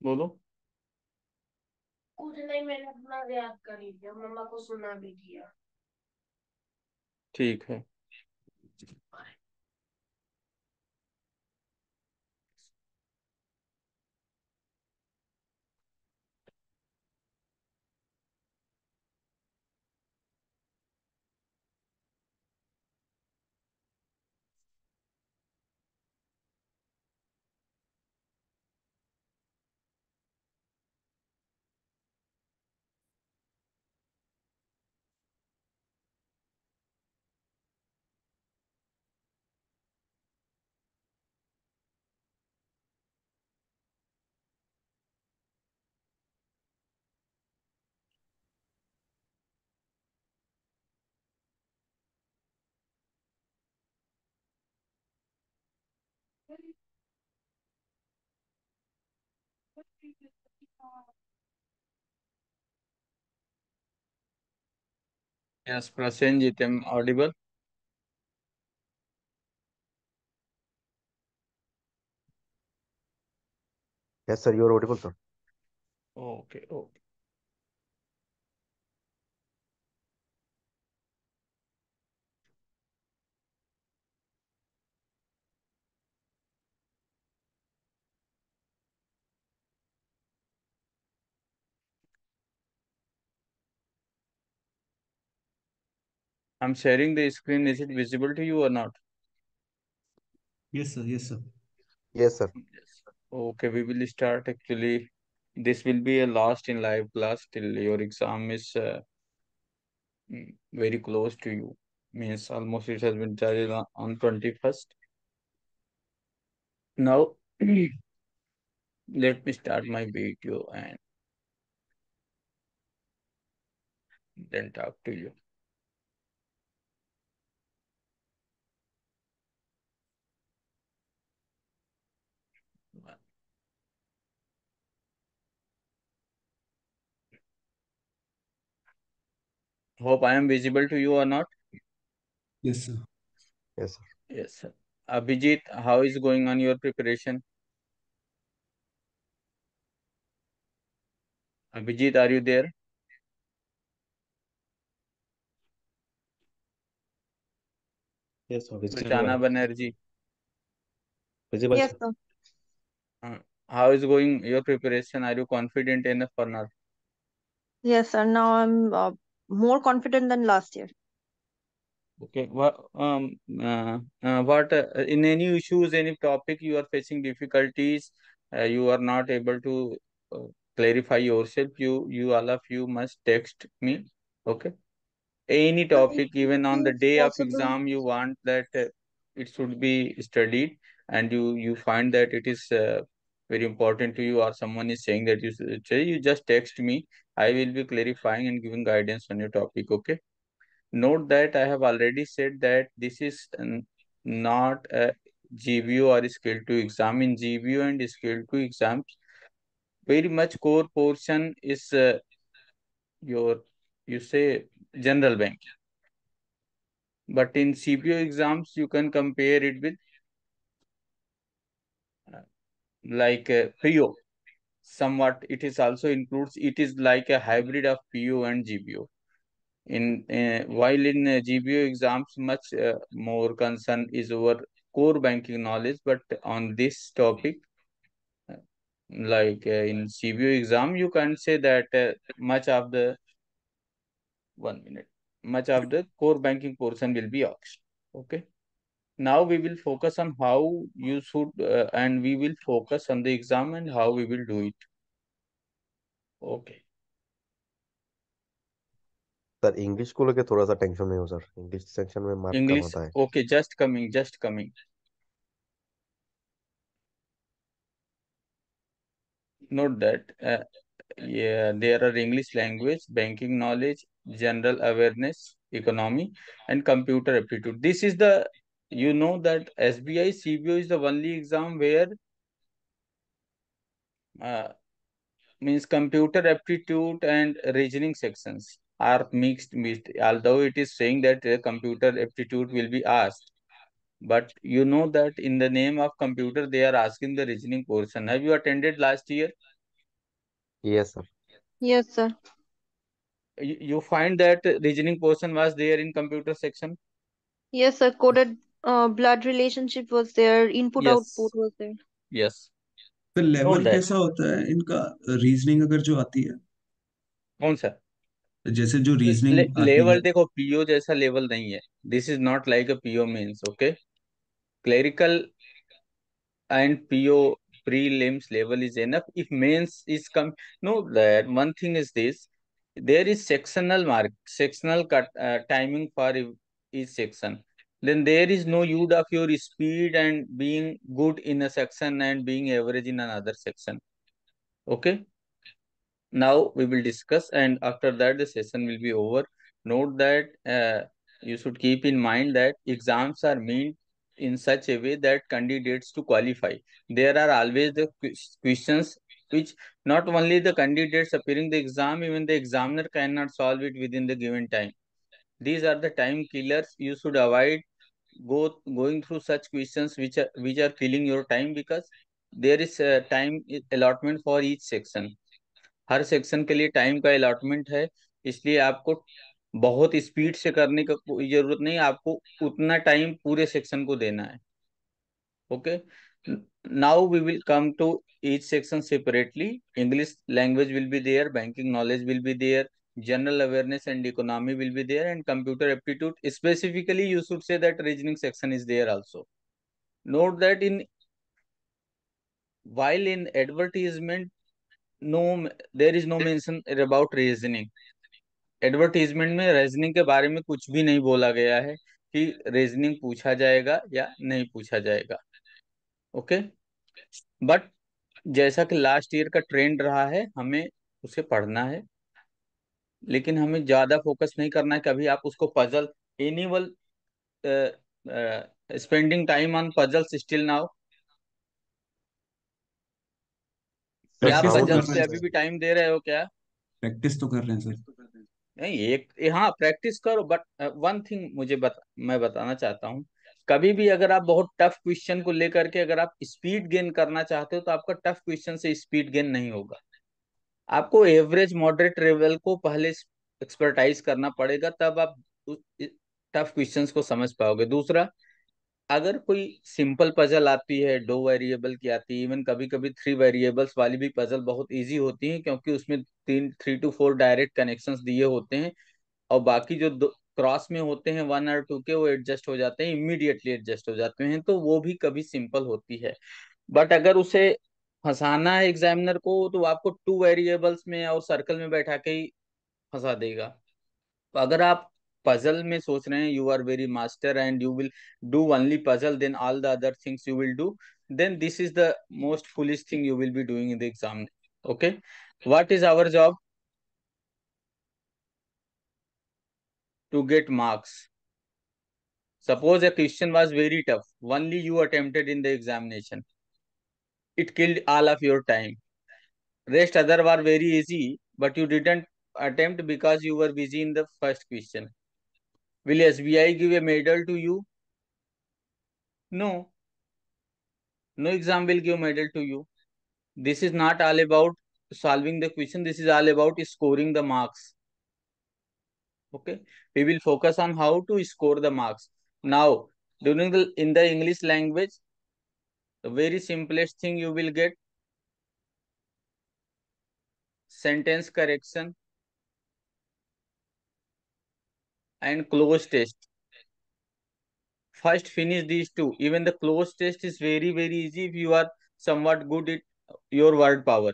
बोलो। कुछ नहीं, मैंने अपना याद कर लिया, मम्मा को सुना भी दिया। ठीक है। Yes, Prasenjit, am audible? Yes, sir, you are audible, sir. Okay, okay. I'm sharing the screen. Is it visible to you or not? Yes, sir. Yes, sir. Yes, sir. Yes. Okay, we will start. Actually, this will be a last in live class till your exam is very close to you. Means almost it has been charged on 21st. Now, let me start my video and then talk to you. Hope I am visible to you or not? Yes, sir. Yes, sir. Yes, sir. Abhijit, how is going on your preparation? Abhijit, are you there? Yes, sir. Ruchana Visible. Banerjee, Visible, Yes, sir. sir. uh, how is going your preparation? Are you confident enough or not? Yes, sir. Now I'm more confident than last year. Okay. What in any issues, any topic you are facing difficulties, you are not able to uh, clarify yourself. You all of you must text me. Okay. Any Sir, if topic, even on it the is day of possible, exam, you want that it should be studied, and you find that it is very important to you, or someone is saying that you should say, you just text me. I will be clarifying and giving guidance on your topic. Okay. Note that I have already said that this is not a GBO or skill 2 exam. In GBO and skill 2 exams, very much core portion is your, you say, general bank. But in CBO exams, you can compare it with uh, like PO. Somewhat, it is also includes, it is like a hybrid of PO and GBO. In while in GBO exams, much more concern is over core banking knowledge, but on this topic, uh, like in CBO exam, you can say that much of the 1 minute, much of the core banking portion will be asked. Okay. Now we will focus on how you should, and we will focus on the exam and how we will do it. Okay. Sir English को लेके थोड़ा सा tension में हो sir, English section में mark कम English. आता है। Okay, just coming, just coming. Note that. Yeah, there are English language, banking knowledge, general awareness, economy, and computer aptitude. This is the, you know that SBI CBO is the only exam where uh, means computer aptitude and reasoning sections are mixed. Although it is saying that computer aptitude will be asked, But you know that in the name of computer, they are asking the reasoning portion. Have you attended last year? Yes, sir. Yes, sir. You find that reasoning portion was there in computer section? Yes, sir. Coded blood relationship was there. Input output Yes. was there. Yes. तो Note level that. कैसा होता है इनका, reasoning अगर जो आती है, कौन सा? जैसे जो रीजनिंग आती है? लेवल देखो, पीओ जैसा लेवल नहीं है. This is not like a PO means. Okay. Clerical and PO prelims level is enough. If mains is come, no, that one thing is this: there is sectional mark, sectional cut timing for each section. Then there is no use of your speed and being good in a section and being average in another section. Okay. Now we will discuss, and after that the session will be over. Note that you should keep in mind that exams are meant in such a way that candidates to qualify. There are always the questions which not only the candidates appearing the exam, even the examiner cannot solve it within the given time. These are the time killers. You should avoid going through such questions which are killing your time, because there is a time allotment for each section. Her section के लिए time का allotment है. इसलिए आपको बहुत speed से करने का कोई जरूरत नहीं, आपको उतना टाइम पूरे सेक्शन को देना है. Okay. Now we will come to each section separately. English language will be there, banking knowledge will be there, general awareness and economy will be there, and computer aptitude. Specifically, you should say that reasoning section is there also. Note that while in advertisement, no, there is no mention about reasoning. Advertisement में reasoning के बारे में कुछ भी नहीं बोला गया है कि रीजनिंग पूछा जाएगा या नहीं पूछा जाएगा. ओके. बट जैसा कि लास्ट ईयर का ट्रेंड रहा है, हमें उसे पढ़ना है, लेकिन हमें ज्यादा फोकस नहीं करना है. कभी आप उसको puzzle, anyway spending time on puzzles still now? क्या आप प्रैक्टिस तो साउंड कर पजल्स रहे पे हैं अभी सर, भी टाइम दे रहे हो क्या? प्रैक्टिस तो कर रहे हैं सर। नहीं, हाँ, प्रैक्टिस करो. बट वन थिंग मैं बताना चाहता हूँ. कभी भी अगर आप बहुत टफ क्वेश्चन को लेकर के अगर आप स्पीड गेन करना चाहते हो, तो आपका टफ क्वेश्चन से स्पीड गेन नहीं होगा. आपको एवरेज मॉडरेट लेवल को पहले एक्सपर्टाइज करना पड़ेगा, तब आप टफ क्वेश्चंस को समझ पाओगे. दूसरा, अगर कोई सिंपल पजल आती है, 2 वेरिएबल की आती है, इवन कभी कभी 3 वेरिएबल्स वाली भी पजल बहुत इजी होती है, क्योंकि उसमें 3 to 4 डायरेक्ट कनेक्शंस दिए होते हैं, और बाकी जो क्रॉस में होते हैं 1 और 2 के, वो एडजस्ट हो जाते हैं, इमीडिएटली एडजस्ट हो जाते हैं, तो वो भी कभी सिंपल होती है. बट अगर उसे फंसाना है एग्जामिनर को, तो आपको 2 वेरिएबल्स में और सर्कल में बैठा के ही फंसा देगा. तो अगर आप पजल में सोच रहे हैं, you are very master and you will do only puzzle, then all the other things you will do, then this is the most foolish thing you will be doing in the exam. Okay. What is our job? To get marks. Suppose a question was very tough, only you attempted in the examination. It killed all of your time. Rest other were very easy, but you didn't attempt because you were busy in the first question. Will SBI give a medal to you? No. No exam will give medal to you. This is not all about solving the question. This is all about scoring the marks. Okay. We will focus on how to score the marks. Now, in the English language, the very simplest thing you will get: sentence correction and close test. First finish these two. Even the close test is very, very easy if you are somewhat good at your word power.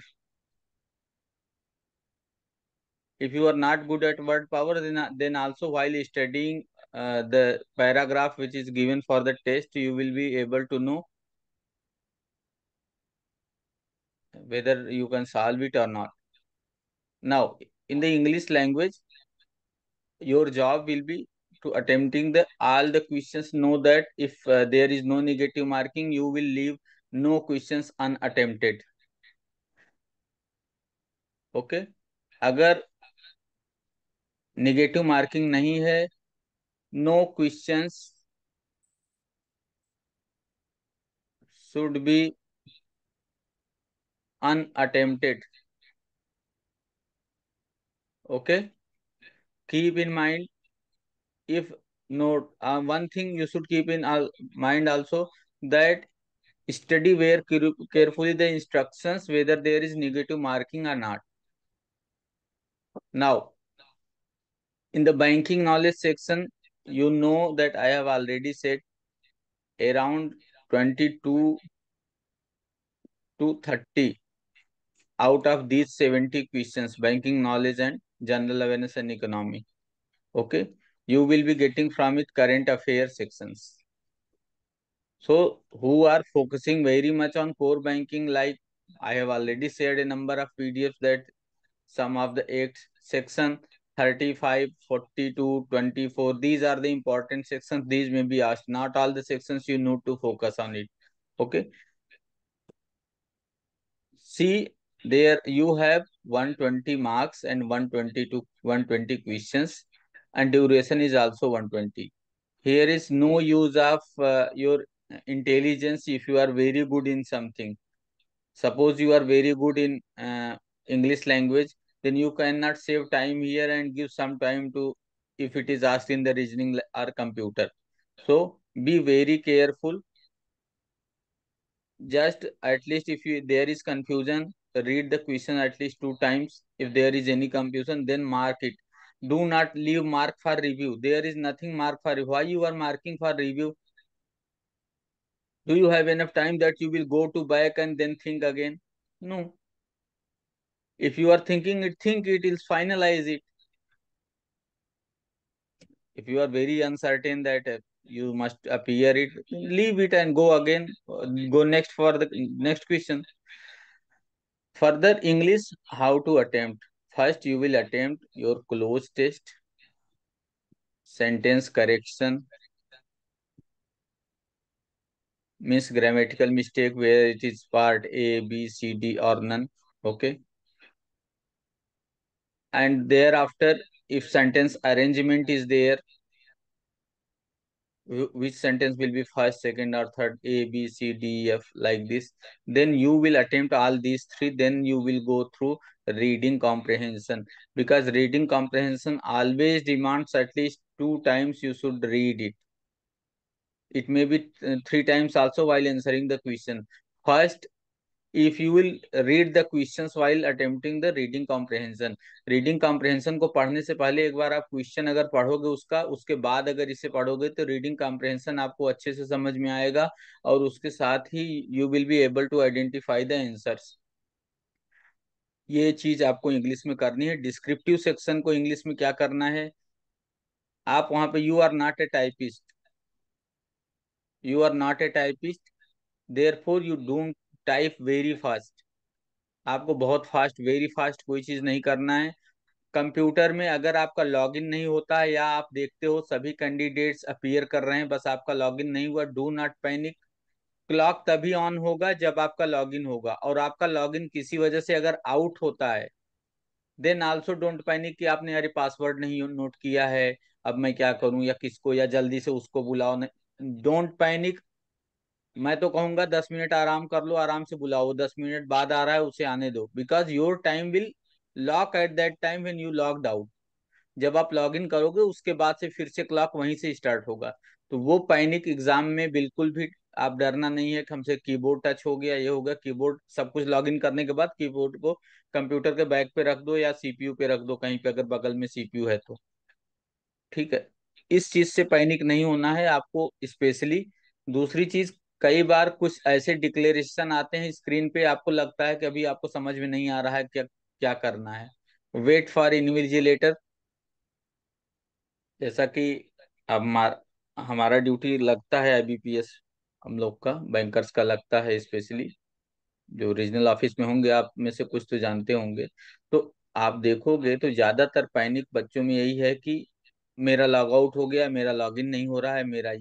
If you are not good at word power, then also while studying the paragraph which is given for the test, you will be able to know whether you can solve it or not. Now, in the English language, your job will be to attempting the all the questions. Know that if there is no negative marking, you will leave no questions unattempted. Okay. अगर negative marking नहीं है, no questions should be unattempted. Okay, keep in mind, if note, one thing you should keep in mind also, that study very carefully the instructions whether there is negative marking or not. Now, in the banking knowledge section, you know that I have already said around 22 to 30 out of these 70 questions, banking knowledge and general awareness and economy. Okay, you will be getting from it current affairs sections. So, who are focusing very much on core banking, like I have already shared a number of PDFs that some of the 8 section 35, 42, 24, these are the important sections. These may be asked. Not all the sections you need to focus on it. Okay. See, there you have 120 marks and 120 questions, and duration is also 120. Here is no use of your intelligence if you are very good in something. Suppose you are very good in English language, then you cannot save time here and give some time to, if it is asked in the reasoning or computer. So be very careful. Just at least if there is confusion, read the question at least 2 times. If there is any confusion, then mark it. Do not leave mark for review. There is nothing mark for review. Why you are marking for review? Do you have enough time that you will go to back and then think again? No. If you are thinking it, think it, is finalize it. If you are very uncertain that you must appear it, leave it and go again. Go next for the next question. Further English, how to attempt. First, you will attempt your close test, sentence correction, means grammatical mistake where it is part A, B, C, D or none. Okay. And thereafter, if sentence arrangement is there, which sentence will be first, second or third, A, B, C, D, F, like this. Then you will attempt all these three. Then you will go through reading comprehension, because reading comprehension always demands at least 2 times you should read it. It may be 3 times also while answering the question. First, if you will read the questions while attempting the reading comprehension को पढ़ने से पहले एक बार आप question अगर पढ़ोगे उसका, उसके बाद अगर इसे पढ़ोगे तो रीडिंग comprehension आपको अच्छे से समझ में आएगा, और उसके साथ ही you will be able to identify the answers. ये चीज आपको इंग्लिश में करनी है. डिस्क्रिप्टिव सेक्शन को इंग्लिश में क्या करना है, आप वहां पे you are not a typist, therefore you don't type very fast. आपको बहुत फास्ट, वेरी फास्ट कोई चीज नहीं करना है. कंप्यूटर में अगर आपका लॉगिन नहीं होता है, या आप देखते हो सभी कैंडिडेट्स अपीयर कर रहे हैं बस आपका लॉगिन नहीं हुआ, डू नॉट पैनिक. क्लॉक तभी ऑन होगा जब आपका लॉगिन होगा, और आपका लॉगिन किसी वजह से अगर आउट होता है, देन आल्सो डोंट पैनिक कि आपने अरे पासवर्ड नहीं नोट किया है, अब मैं क्या करूं, या किसको, या जल्दी से उसको बुलाओ. Don't panic. मैं तो कहूंगा 10 मिनट आराम कर लो, आराम से बुलाओ, 10 मिनट बाद आ रहा है उसे आने दो, because your time will lock at that time when you logged out. जब आप लॉग इन करोगे उसके बाद से फिर से क्लॉक वहीं से स्टार्ट होगा. तो वो पैनिक एग्जाम में बिल्कुल भी आप डरना नहीं है कि हमसे कीबोर्ड टच हो गया, ये हो गया. कीबोर्ड सब कुछ लॉग इन करने के बाद कीबोर्ड को कंप्यूटर के बैक पे रख दो या सीपीयू पे रख दो, कहीं पे अगर बगल में सीपीयू है तो. ठीक है, इस चीज से पैनिक नहीं होना है आपको स्पेशली. दूसरी चीज, कई बार कुछ ऐसे डिक्लेरेशन आते हैं स्क्रीन पे, आपको लगता है कि अभी आपको समझ में नहीं आ रहा है क्या क्या करना है. Wait for invigilator. जैसा कि हमारा ड्यूटी लगता है आईबीपीएस, हम लोग का बैंकर्स का लगता है स्पेशली, जो रीजनल ऑफिस में होंगे आप में से कुछ तो जानते होंगे. तो आप देखोगे तो ज्यादातर पैनिक बच्चों में यही है कि मेरा लॉग आउट हो गया, मेरा लॉगिन नहीं हो रहा है, मेरा.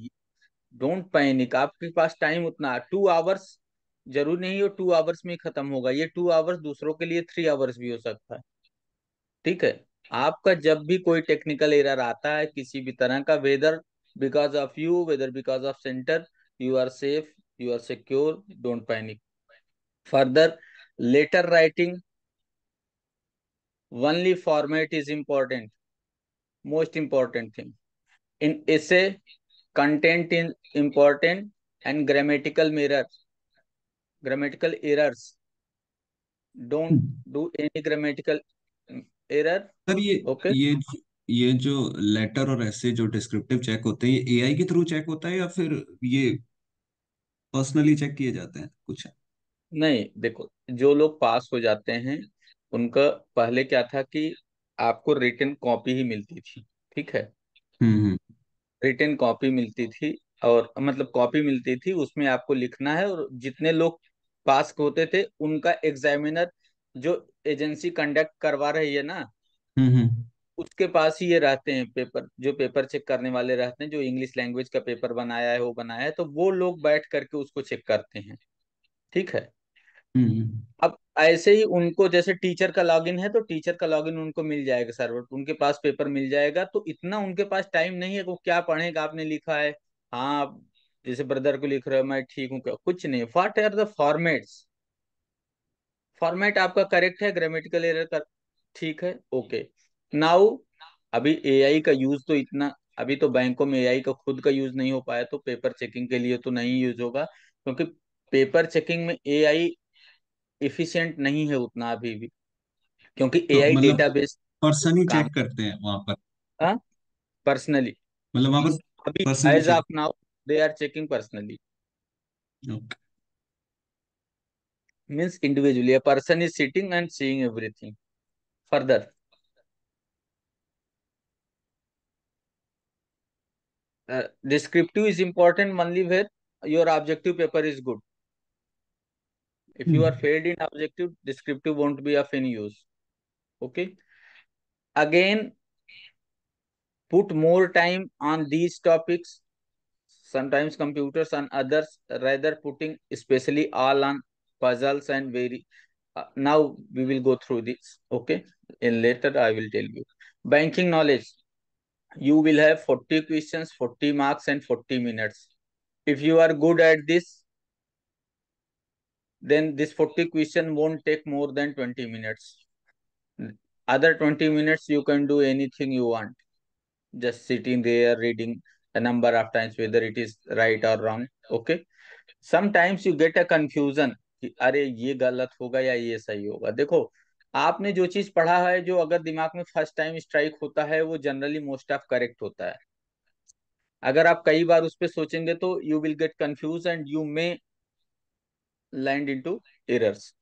Don't panic. आपके पास टाइम उतना 2 आवर्स, जरूर नहीं हो 2 आवर्स में ही खत्म होगा. ये 2 आवर्स दूसरों के लिए 3 आवर्स भी हो सकता है. ठीक है, आपका जब भी कोई टेक्निकल एरर आता है किसी भी तरह का, whether because of you, whether because of centre, you are safe. You are secure, don't panic. Further, letter writing, only format is important, most important thing. In essay, content is important and grammatical errors. Don't hmm. do any grammatical error. Sir Okay. ये जो letter और ऐसे जो descriptive check होते हैं, ये AI के through check होता है या फिर ये पर्सनली चेक किए जाते हैं कुछ? नहीं, देखो, जो लोग पास हो जाते हैं उनका पहले क्या था कि आपको रिटन कॉपी ही मिलती थी। ठीक है, हम्म। रिटन कॉपी मिलती थी, और मतलब कॉपी मिलती थी, उसमें आपको लिखना है, और जितने लोग पास होते थे उनका एग्जामिनर, जो एजेंसी कंडक्ट करवा रही है ना, हम्म। उसके पास ही ये रहते हैं पेपर, जो पेपर चेक करने वाले रहते हैं, जो इंग्लिश लैंग्वेज का पेपर बनाया है वो बनाया है, तो वो लोग बैठ करके उसको चेक करते हैं। ठीक है। हम्म। अब ऐसे ही उनको, जैसे टीचर का लॉगिन है तो टीचर का लॉगिन उनको मिल जाएगा, सर्वर उनके पास पेपर मिल जाएगा, तो इतना उनके पास टाइम नहीं है कि वो क्या पढ़ेगा, आपने लिखा है, हाँ आप जैसे ब्रदर को लिख रहे हो मैं ठीक हूँ, क्या कुछ नहीं। What are the formats, format आपका करेक्ट है, ग्रामेटिकल एरर का ठीक है, ओके। नाउ, अभी एआई का यूज तो इतना, अभी तो बैंकों में एआई का खुद का यूज नहीं हो पाया, तो पेपर चेकिंग के लिए तो नहीं यूज होगा, क्योंकि पेपर चेकिंग में एआई इफिशिएंट नहीं है उतना अभी भी, क्योंकि तो एआई मतलब डेटाबेस पर्सन ही काम, चेक करते हैं वहां पर? पर्सनली, मतलब वहां पर अभी पर्सन ही as check? Of now they are checking personally, okay. Means individually a person is sitting and seeing everything. Further, descriptive is important only where your objective paper is good. If you are hmm. failed in objective, descriptive won't be of any use. Okay. Again, put more time on these topics. Sometimes computers and others rather putting especially all on puzzles and very. Now we will go through this. Okay. And later I will tell you. Banking knowledge. You will have 40 questions, 40 marks, and 40 minutes. If you are good at this, then this 40 question won't take more than 20 minutes. Other 20 minutes, you can do anything you want. Just sitting there reading a number of times, whether it is right or wrong. Okay. Sometimes you get a confusion कि अरे ये गलत होगा या ये सही होगा। देखो, आपने जो चीज पढ़ा है, जो अगर दिमाग में फर्स्ट टाइम स्ट्राइक होता है, वो जनरली मोस्ट ऑफ करेक्ट होता है। अगर आप कई बार उस पर सोचेंगे तो you will get confuse and you may land into errors.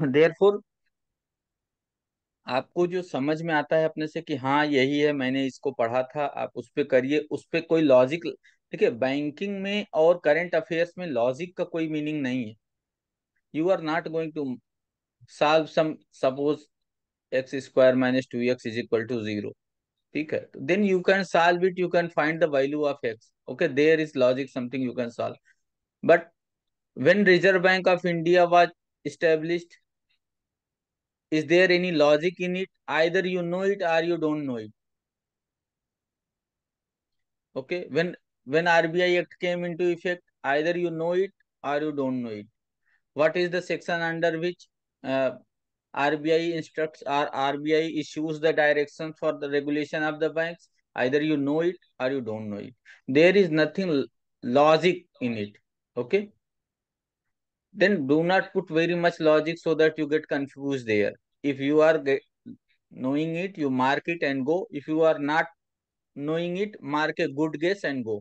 Therefore आपको जो समझ में आता है अपने से कि हाँ यही है, मैंने इसको पढ़ा था, आप उस पे करिए, उस पे कोई लॉजिक। देखिए, बैंकिंग में और करंट अफेयर्स में लॉजिक का कोई मीनिंग नहीं है। You are not going to solve some, suppose x square minus 2x is equal to 0। ठीक है, then you can solve it, you can find the value of x, okay, there is logic, something you can solve. But when Reserve Bank of India was established, is there any logic in it? Either you know it or you don't know it. Okay, when RBI Act came into effect, either you know it or you don't know it. What is the section under which uh, RBI instructs or RBI issues the direction for the regulation of the banks? Either you know it or you don't know it. There is nothing logic in it. Okay, then do not put very much logic so that you get confused there. If you are knowing it, you mark it and go. If you are not knowing it, mark a good guess and go.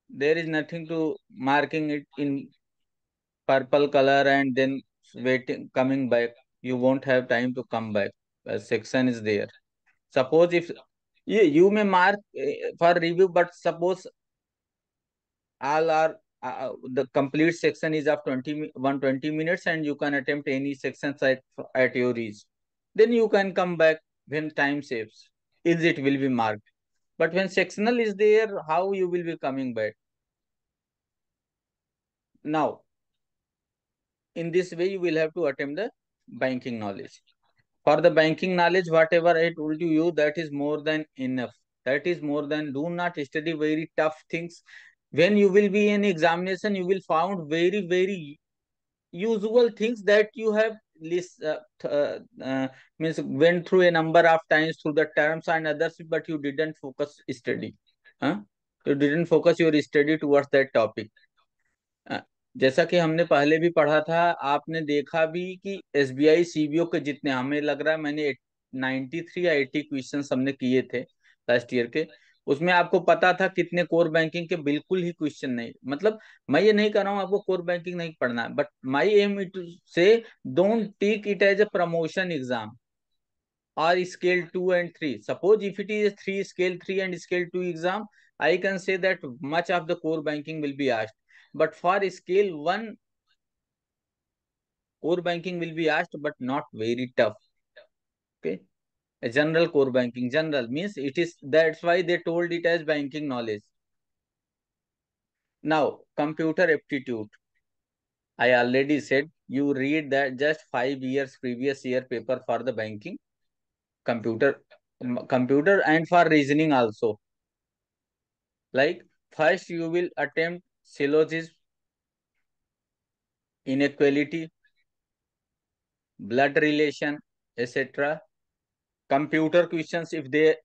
There is nothing to marking it in purple color and then waiting coming back. You won't have time to come back. A section is there. Suppose if you may mark for review, but suppose all are the complete section is of 120 minutes and you can attempt any sections at your ease, then you can come back when time saves, is it will be marked. But when sectional is there, how you will be coming back? Now, in this way, you will have to attempt the banking knowledge. For the banking knowledge, whatever I told you, that is more than enough. That is more than. Do not study very tough things. When you will be in examination, you will found very usual things that you have list means went through a number of times through the terms and others, but you didn't focus study. huh? You didn't focus your study towards that topic. अ, जैसा कि हमने पहले भी पढ़ा था, आपने देखा भी कि एसबीआई सीबीओ के जितने, हमें लग रहा है मैंने 93 या 80 क्वेश्चन हमने किए थे लास्ट ईयर के, उसमें आपको पता था कितने कोर बैंकिंग के बिल्कुल ही क्वेश्चन नहीं, मतलब मैं ये नहीं कर रहा हूँ आपको कोर बैंकिंग नहीं पढ़ना है, but my aim it say don't take it as a promotion exam or scale 2 and 3. Suppose if it is a 3 scale 3 and scale 2 exam, I can say that much of the core banking will be asked. But for scale 1, core banking will be asked, but not very tough. Okay. A general core banking. General means it is, that's why they told it as banking knowledge. Now, computer aptitude. I already said you read that just 5 years previous year paper for the banking computer and for reasoning also. Like first you will attempt syllogism, inequality, blood relation, etc. Computer questions if they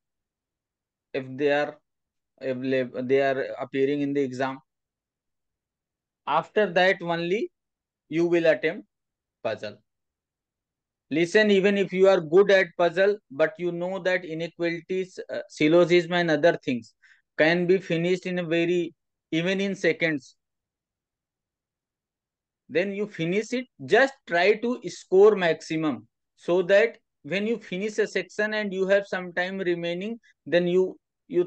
are they are appearing in the exam. After that only you will attempt puzzle. Listen, even if you are good at puzzle, but you know that inequalities, syllogism and other things can be finished in a very, even in seconds, then you finish it. Just try to score maximum, so that when you finish a section and you have some time remaining, then you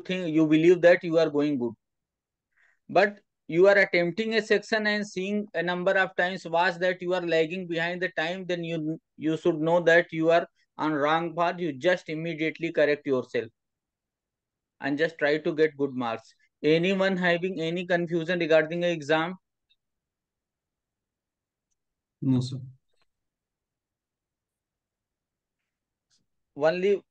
think, you believe that you are going good. But you are attempting a section and seeing a number of times was that you are lagging behind the time, then you should know that you are on wrong path. You just immediately correct yourself and just try to get good marks. Anyone having any confusion regarding the exam? No sir. Only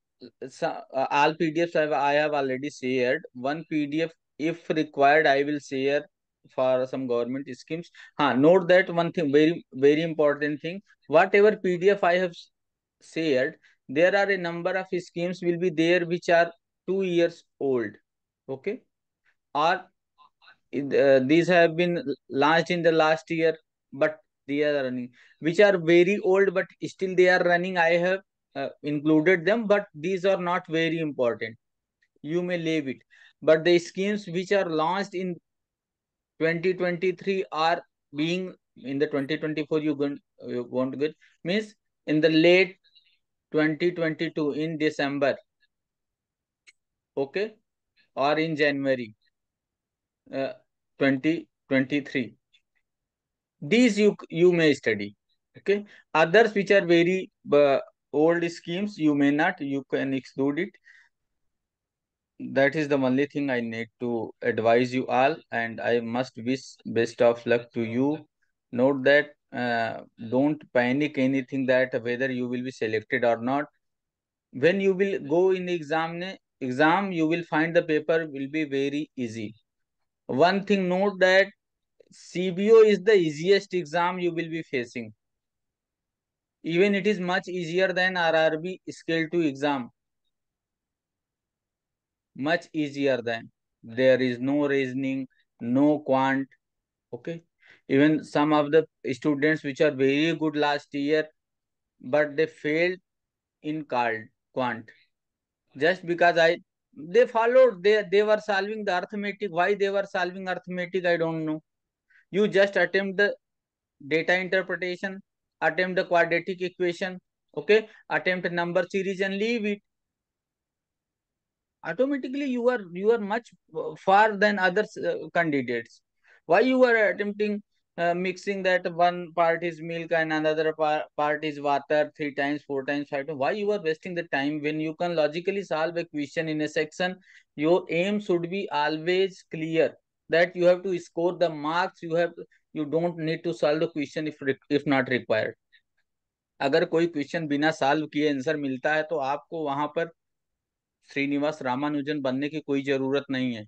all PDFs I have already shared. One PDF, if required, I will share for some government schemes. Note that one thing, very important thing. Whatever PDF I have shared, there are a number of schemes will be there which are 2 years old. Okay, or these have been launched in the last year, but they are running, which are very old, but still they are running. I have included them, but these are not very important. You may leave it. But the schemes which are launched in 2023 are being in the 2024, you won't get, means in the late 2022 in December, okay, or in January 2023. These you may study. Okay, others which are very old schemes, you may not, you can exclude it. That is the only thing I need to advise you all, and I must wish best of luck to you. Note that don't panic anything that whether you will be selected or not. When you will go in the exam, you will find the paper will be very easy. One thing, note that CBO is the easiest exam you will be facing. Even it is much easier than RRB Scale 2 exam. Much easier than. There is no reasoning, no quant. Okay. Even some of the students which are very good last year, but they failed in quant. Just because they followed, they were solving the arithmetic. Why they were solving arithmetic, I don't know. You just attempt the data interpretation, attempt the quadratic equation, okay, attempt number series and leave it. Automatically you are much far than other candidates. Why you are attempting mixing that one part is milk and another part is water 3 times, 4 times, 5 times? Why you are wasting the time when you can logically solve a question in a section? Your aim should be always clear that you have to score the marks. You don't need to solve the question if not required. अगर कोई question बिना solve किए answer मिलता है तो आपको वहां पर श्रीनिवास रामानुजन बनने की कोई जरूरत नहीं है।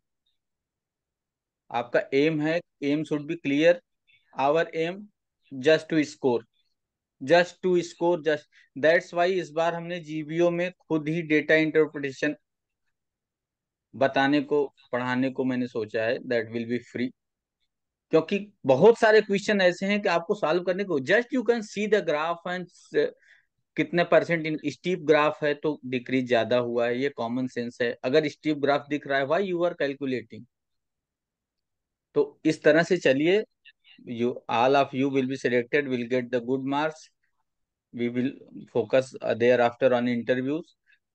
आपका एम है, aim should be clear. Our aim just to score, just to score, just. That's why इस बार हमने जीबीओ में खुद ही डेटा इंटरप्रिटेशन बताने को, पढ़ाने को मैंने सोचा है। दैट विल बी फ्री, क्योंकि बहुत सारे क्वेश्चन ऐसे हैं कि आपको सॉल्व करने को, just you can see the graph and कितने परसेंट इन स्टीप ग्राफ है तो डिक्रीज ज्यादा हुआ है, ये कॉमन सेंस है। अगर स्टीप ग्राफ दिख रहा है, व्हाई यू आर कैलकुलेटिंग। तो इस तरह से चलिए, you all of you will be selected, will get the good marks. We will focus thereafter on interviews.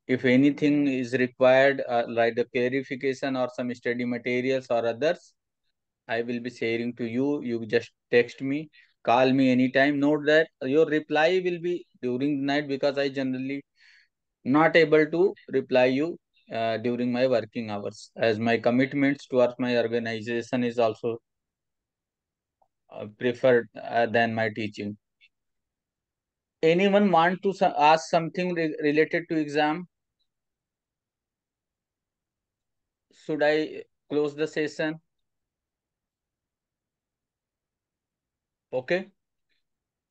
If anything is required, like the clarification or some study materials or others, I will be sharing to you. You just text me, call me anytime. Note that your reply will be during the night, because I generally not able to reply you during my working hours, as my commitments towards my organization is also preferred than my teaching. Anyone want to ask something related to exam? Should I close the session? Okay.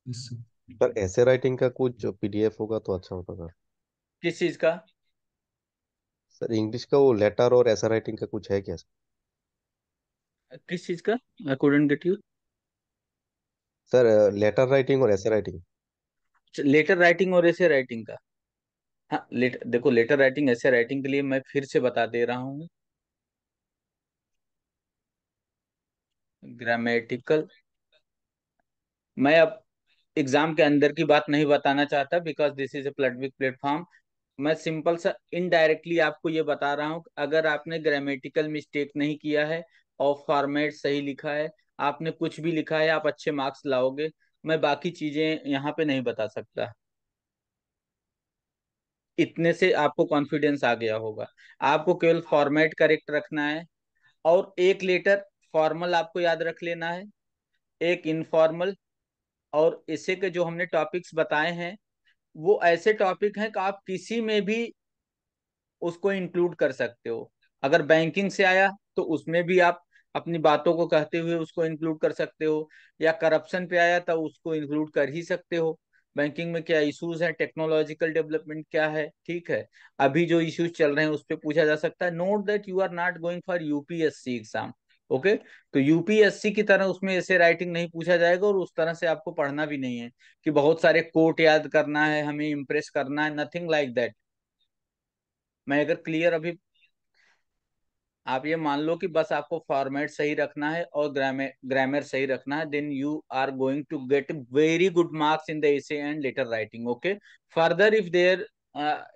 Yes, sir. Sir ऐसे writing का कुछ PDF होगा तो अच्छा होता sir. किस चीज का? सर इंग्लिश का वो लेटर और ऐसा राइटिंग का कुछ है क्या किस चीज का? I couldn't get you. Sir? Letter writing और ऐसे राइटिंग। लेटर राइटिंग और ऐसे राइटिंग का? हाँ, देखो, लेटर राइटिंग ऐसे राइटिंग के लिए मैं फिर से बता दे रहा हूँ। ग्रामेटिकल, मैं अब एग्जाम के अंदर की बात नहीं बताना चाहता, because this is a public platform. मैं सिंपल सा इनडायरेक्टली आपको ये बता रहा हूँ, अगर आपने ग्रामेटिकल मिस्टेक नहीं किया है और फॉर्मेट सही लिखा है, आपने कुछ भी लिखा है, आप अच्छे मार्क्स लाओगे। मैं बाकी चीजें यहाँ पे नहीं बता सकता। इतने से आपको कॉन्फिडेंस आ गया होगा। आपको केवल फॉर्मेट करेक्ट रखना है, और एक लेटर फॉर्मल आपको याद रख लेना है, एक इनफॉर्मल। और इसे के जो हमने टॉपिक्स बताए हैं, वो ऐसे टॉपिक हैं कि आप किसी में भी उसको इंक्लूड कर सकते हो। अगर बैंकिंग से आया तो उसमें भी आप अपनी बातों को कहते हुए उसको इंक्लूड कर सकते हो, या करप्शन पे आया तो उसको इंक्लूड कर ही सकते हो। बैंकिंग में क्या इश्यूज हैं, टेक्नोलॉजिकल डेवलपमेंट क्या है, ठीक है, अभी जो इश्यूज चल रहे हैं उस पर पूछा जा सकता है। Note that you are not going for UPSC exam. Okay, तो यूपीएससी की तरह उसमें ऐसे राइटिंग नहीं पूछा जाएगा, और उस तरह से आपको पढ़ना भी नहीं है कि बहुत सारे कोट याद करना है, हमें इम्प्रेस करना है, नथिंग लाइक दैट। मैं अगर क्लियर अभी, आप ये मान लो कि बस आपको फॉर्मेट सही रखना है और ग्रामर सही रखना है, then you are going to get very good marks in the essay and letter writing. Okay, further if there,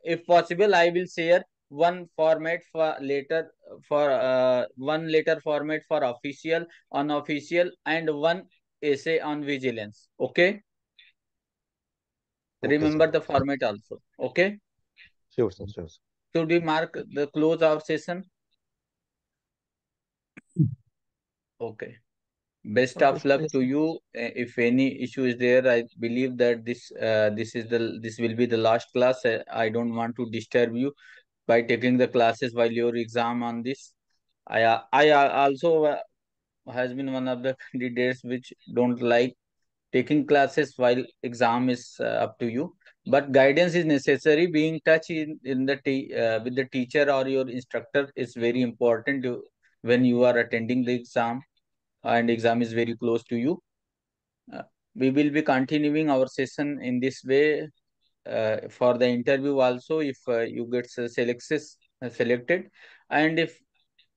if possible, I will share one format for later, for one letter format for official, unofficial, and one essay on vigilance. Okay, okay remember sir. the format also. Okay, sure sir, sure sir. should we mark the close of session? Okay. Best okay of luck sir. to you. If any issue is there, I believe that this will be the last class. I don't want to disturb you by taking the classes while your exam on this. I also has been one of the candidates which don't like taking classes while exam is up to you. But guidance is necessary. Being touch in the with the teacher or your instructor is very important when you are attending the exam and exam is very close to you. Uh, we will be continuing our session in this way for the interview also, if you get selected. And if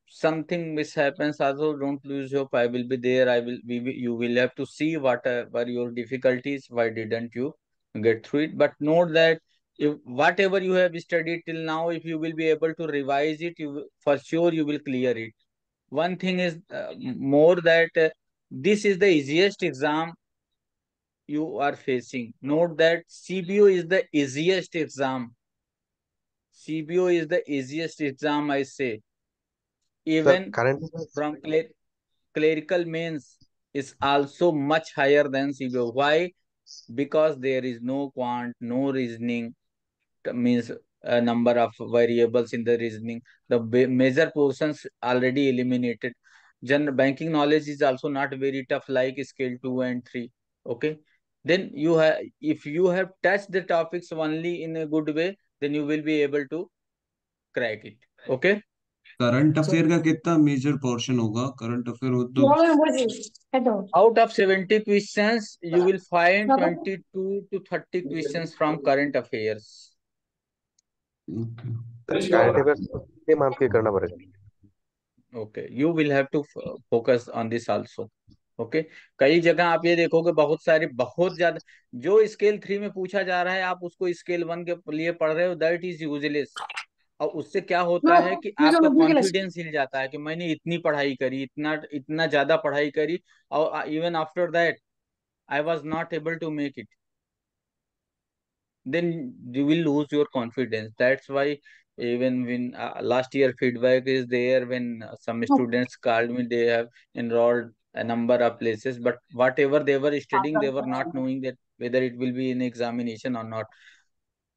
something mishappens also, don't lose hope. I will be there. You will have to see what were your difficulties, why didn't you get through it. But note that if whatever you have studied till now, if you will be able to revise it, for sure you will clear it. One thing is more that this is the easiest exam you are facing. Note that CBO is the easiest exam. CBO is the easiest exam, I say. Sir Even currently from clerical mains is also much higher than CBO. Why? Because there is no quant, no reasoning, means number of variables in the reasoning. The major portions already eliminated. General banking knowledge is also not very tough like scale 2 and 3. Okay. Then you have, if you have touched the topics only in a good way, then you will be able to crack it. Okay. Current So, affair का कितना major portion होगा? Current affair हो तो hello. Out of 70 questions, you will find Baba. 22 to 30 questions from current affairs. okay. Current affairs कितने मान के करना पड़ेगा? Okay, you will have to focus on this also. Okay, कई जगह आप ये देखोगे बहुत सारे, बहुत ज्यादा जो स्केल 3 में पूछा जा रहा है, आप उसको स्केल 1 के लिए पढ़ रहे हो, दैट इज यूजलेस। और उससे क्या होता है No, कि you आपका don't do this. कॉन्फिडेंस हिल जाता है कि मैंने इतनी पढ़ाई करी, इतना इतना ज्यादा पढ़ाई करी, और even after that I was not able to make it, then you will lose your confidence. That's why even when last year feedback is there, when some No. students called me, they have enrolled a number of places, but whatever they were studying, they were not knowing that whether it will be in examination or not.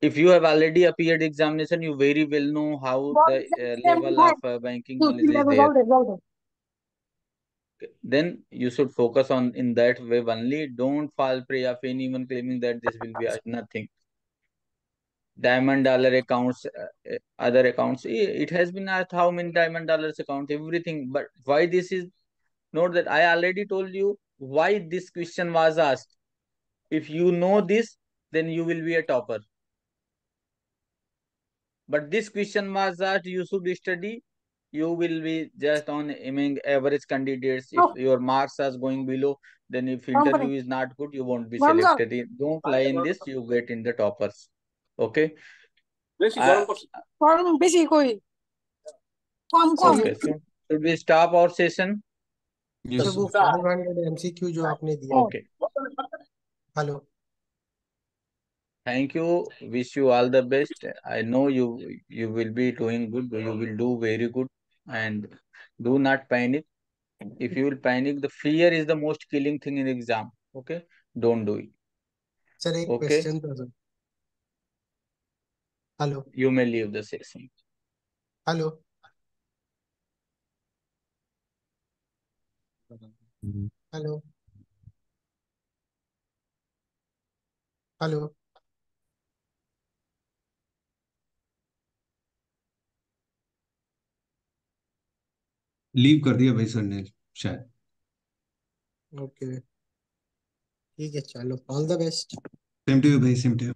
If you have already appeared examination, you very well know how the level of banking knowledge is there. Then you should focus on in that way only. Don't fall prey of anyone claiming that this will be nothing. Diamond dollar accounts, other accounts, it has been asked how many diamond dollars account, everything. But why this is, note that I already told you why this question was asked. If you know this, then you will be a topper. But this question was asked, you should study, you will be just on among average candidates. If your marks are going below, then if interview is not good, you won't be selected. Don't lie in this, you get in the toppers. Okay. বেশি কই কম কম Okay, so should we stop our session? yes sir sir. वो 500 MCQ जो आपने दिया Okay. Hello Thank you. Wish you all the best. I know you will be doing good. You will do very good. And do not panic. If you will panic, the fear is the most killing thing in exam. Okay? Don't do it. Sir एक Okay? Question था sir hello You may leave the session. Hello hello hello leave कर दिया भाई sir ने शायद। Okay ठीक है चलो all the best same to you भाई, सेम टू यू।